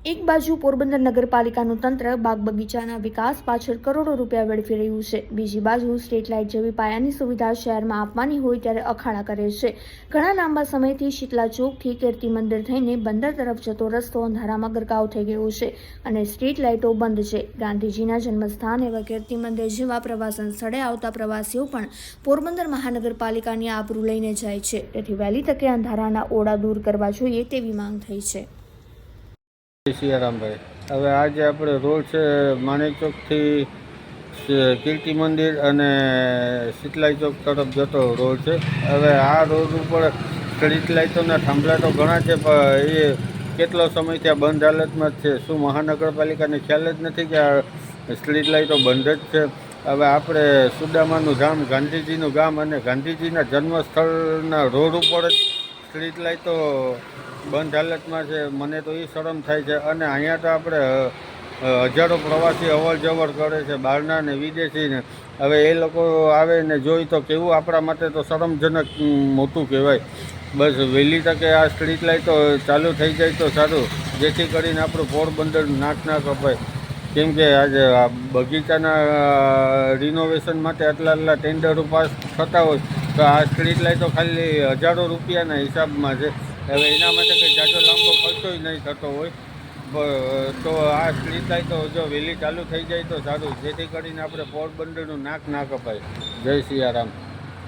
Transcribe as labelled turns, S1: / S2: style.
S1: એક બાજુ પોરબંદર નગરપાલિકાનું તંત્ર બાગ બગીચાના વિકાસ પાછળ કરોડો રૂપિયા વેડફી રહ્યું છે, બીજી બાજુ સ્ટ્રીટ લાઇટ જેવી પાયાની સુવિધા શહેરમાં આપવાની હોય ત્યારે અખાડા કરે છે। ઘણા લાંબા સમયથી શીતલા ચોકથી કીર્તિ મંદિર થઈને બંદર તરફ જતો રસ્તો અંધારામાં ગરકાવ થઈ ગયો છે અને સ્ટ્રીટ લાઇટો બંધ છે। ગાંધીજીના જન્મસ્થાન એવા કીર્તિ મંદિર જેવા પ્રવાસન સ્થળે આવતા પ્રવાસીઓ પણ પોરબંદર મહાનગરપાલિકાની આબરૂ લઈને જાય છે, તેથી વહેલી તકે અંધારાના ઓરડા દૂર કરવા જોઈએ તેવી માંગ થઈ છે।
S2: સિયારામભાઈ, હવે આજે આપણે રોડ છે માણેક ચોકથી કીર્તિ મંદિર અને શીતલાઈ ચોક તરફ જતો રોડ છે। હવે આ રોડ ઉપર સ્ટ્રીટ લાઇટોના થાંભલા તો ઘણા છે, પણ એ કેટલો સમય ત્યાં બંધ હાલતમાં જ છે। શું મહાનગરપાલિકાને ખ્યાલ જ નથી કે આ સ્ટ્રીટ લાઇટો બંધ જ છે? હવે આપણે સુદામાનું ધામ, ગાંધીજીનું ગામ અને ગાંધીજીના જન્મસ્થળના રોડ ઉપર જ સ્ટ્રીટ લાઇટો બંધ હાલતમાં છે। મને તો એ શરમ થાય છે અને અહીંયા તો આપણે હજારો પ્રવાસી અવર જવર કરે છે, બહારના ને વિદેશીને। હવે એ લોકો આવે ને જોઈ તો કેવું આપણા માટે તો શરમજનક મોટું કહેવાય। બસ વહેલી તકે આ સ્ટ્રીટ લાઇટો ચાલુ થઈ જાય તો સારું, જેથી કરીને આપણું પોરબંદર નાક ના કપાય। કેમ કે આજે આ બગીચાના રિનોવેશન માટે આટલા ટેન્ડરો પાસ થતા હોય તો આ સ્ટ્રીટ લાઇટો ખાલી હજારો રૂપિયાના હિસાબમાં છે। હવે એના માટે કંઈ જાજો લાંબો ખર્ચો નહીં થતો હોય, તો આ સ્ટ્રીટ લાઇટો જો વહેલી ચાલુ થઈ જાય તો સારું, જેથી કરીને આપણે પોરબંદરનું નાક ના કપાય। જય સિયારામ।